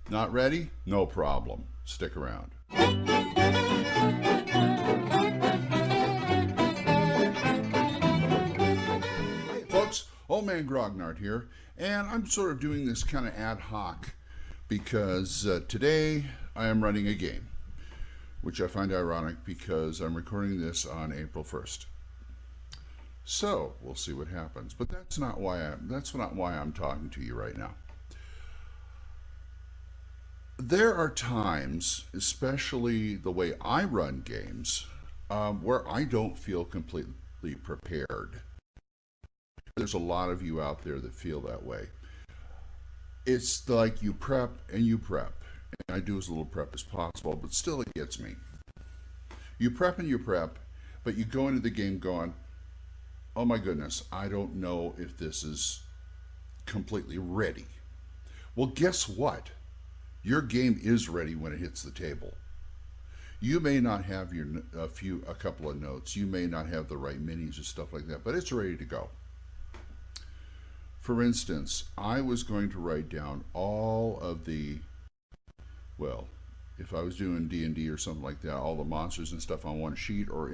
Not ready? No problem. Stick around. Hey folks, old Man Grognard here, and I'm sort of doing this kind of ad hoc because today I am running a game, which I find ironic because I'm recording this on April 1st. So we'll see what happens, but that's not why I'm talking to you right now. There are times, especially the way I run games, where I don't feel completely prepared. There's a lot of you out there that feel that way. It's like you prep and you prep, and I do as little prep as possible, but still it gets me. You prep and you prep, but you go into the game going, oh my goodness, I don't know if this is completely ready. Well, guess what? Your game is ready when it hits the table. You may not have a couple of notes. You may not have the right minis or stuff like that, but it's ready to go. For instance, I was going to write down all of the, well, if I was doing D&D or something like that, all the monsters and stuff on one sheet, or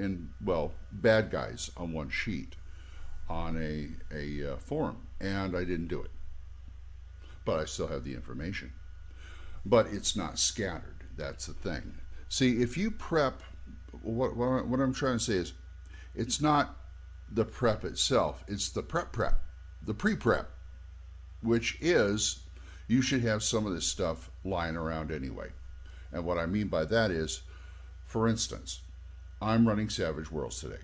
bad guys on one sheet on a forum, and I didn't do it. But I still have the information. But it's not scattered. That's the thing. See, if you prep, what I'm trying to say is, it's not the prep itself. It's the prep, the pre-prep, which is, you should have some of this stuff lying around anyway. And what I mean by that is, for instance, I'm running Savage Worlds today.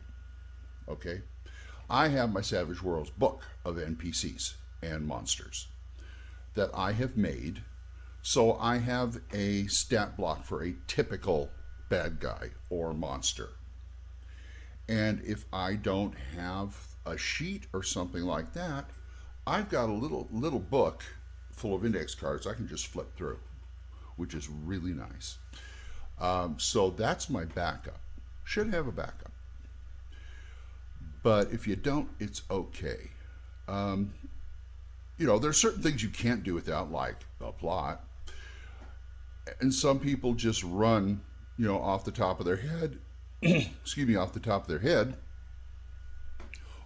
Okay? I have my Savage Worlds book of NPCs and monsters that I have made. So I have a stat block for a typical bad guy or monster. And if I don't have a sheet or something like that, I've got a little book full of index cards I can just flip through, which is really nice. So that's my backup. Should have a backup. But if you don't, it's okay. There's certain things you can't do without, like a plot. And some people just run, off the top of their head, off the top of their head,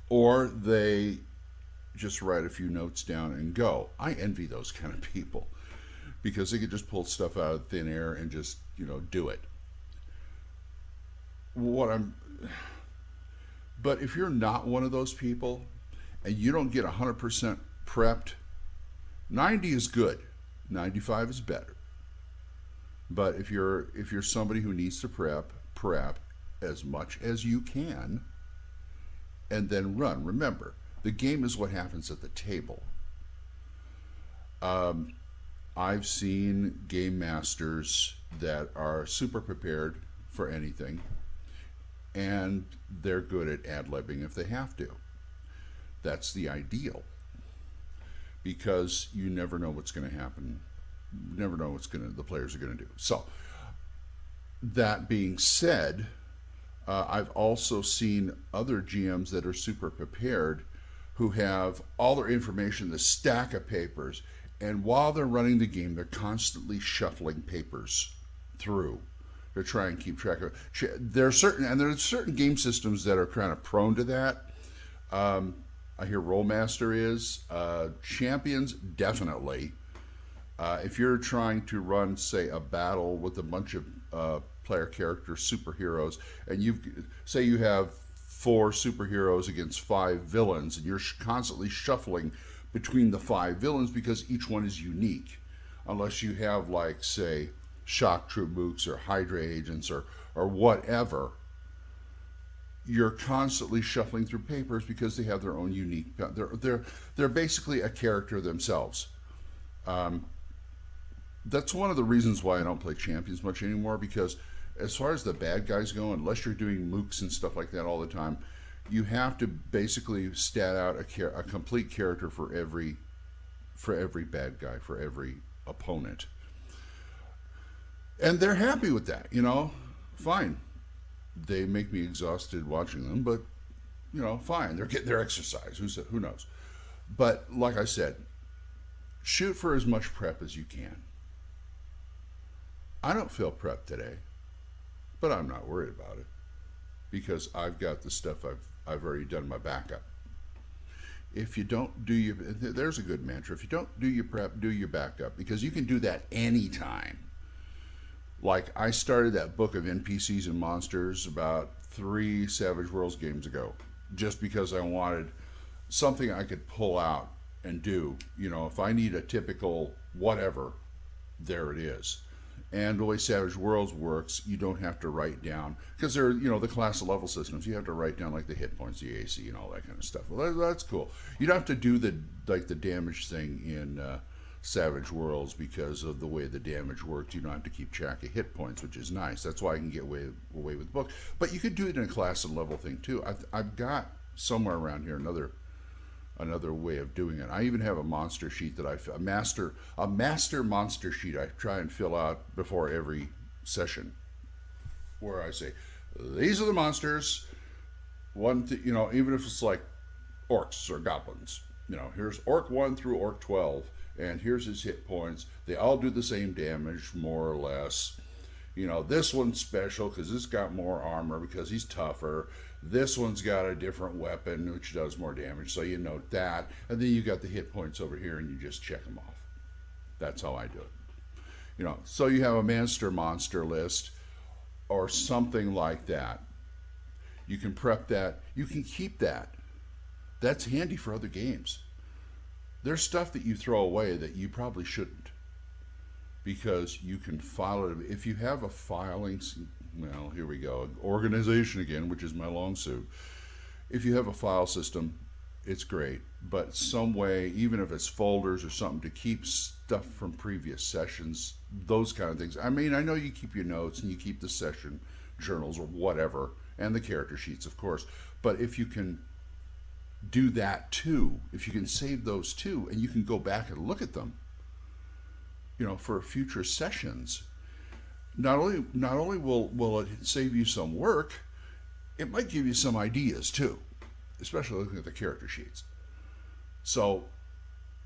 or they just write a few notes down and go. I envy those kind of people because they could just pull stuff out of thin air and just, do it. But if you're not one of those people and you don't get 100% prepped, 90 is good, 95 is better. But if you're somebody who needs to prep as much as you can and then run. Remember, the game is what happens at the table. I've seen game masters that are super prepared for anything, and they're good at ad-libbing if they have to. That's the ideal, because you never know what's going to happen. You never know the players are going to do. So, that being said, I've also seen other GMs that are super prepared who have all their information in this stack of papers, and while they're running the game, they're constantly shuffling papers through to try and keep track of it. There's certain game systems that are kind of prone to that. I hear Rollmaster is. Champions, definitely. If you're trying to run, say, a battle with a bunch of player character superheroes, and you have 4 superheroes against 5 villains, and you're constantly shuffling between the 5 villains because each one is unique, unless you have, like, say, shock troop mooks or Hydra agents or whatever. You're constantly shuffling through papers because they have their own unique. They're basically a character themselves. That's one of the reasons why I don't play Champions much anymore, because as far as the bad guys go, unless you're doing mooks and stuff like that all the time, you have to basically stat out a complete character for every bad guy, for every opponent. And they're happy with that, fine. They make me exhausted watching them, but, fine. They're getting their exercise. Who knows? But like I said, shoot for as much prep as you can. I don't feel prepped today, but I'm not worried about it because I've got the stuff I've already done my backup. If you don't do your, there's a good mantra. If you don't do your prep, do your backup, because you can do that anytime. Like, I started that book of NPCs and monsters about 3 Savage Worlds games ago, just because I wanted something I could pull out and do. You know, if I need a typical whatever, there it is. And the way Savage Worlds works, you don't have to write down, because they're, you know, the class level systems, you have to write down like the hit points, the AC, and all that kind of stuff. Well, that's cool. You don't have to do the damage thing in Savage Worlds because of the way the damage works. You don't have to keep track of hit points, which is nice. That's why I can get away with the book. But you could do it in a class and level thing too. I've got somewhere around here another way of doing it. I even have a monster sheet that a master monster sheet I try and fill out before every session, where I say, these are the monsters. You know, even if it's like orcs or goblins, you know, here's orc 1 through orc 12, and here's his hit points. They all do the same damage, more or less. You know, this one's special because it's got more armor because he's tougher. This one's got a different weapon which does more damage, so you note that. And then you got the hit points over here and you just check them off. That's how I do it. You know, so you have a monster list or something like that. You can prep that. You can keep that. That's handy for other games. There's stuff that you throw away that you probably shouldn't, because you can file it. If you have a filing, well, here we go, organization again, which is my long suit. If you have a file system, it's great, but some way, even if it's folders or something, to keep stuff from previous sessions, those kind of things. I mean, I know you keep your notes and you keep the session journals or whatever, and the character sheets, of course, but if you can do that too, if you can save those too, and you can go back and look at them, you know, for future sessions, not only will it save you some work, it might give you some ideas too, especially looking at the character sheets. So,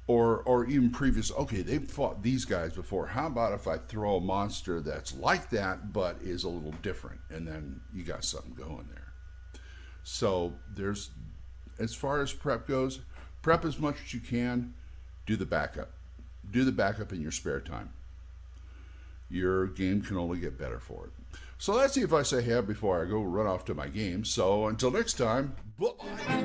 or even previous, okay, they've fought these guys before. How about if I throw a monster that's like that but is a little different, and then you got something going there. So there's, as far as prep goes, prep as much as you can. Do the backup. Do the backup in your spare time. Your game can only get better for it. So let's see if I say have before I go run off to my game. So until next time, bye.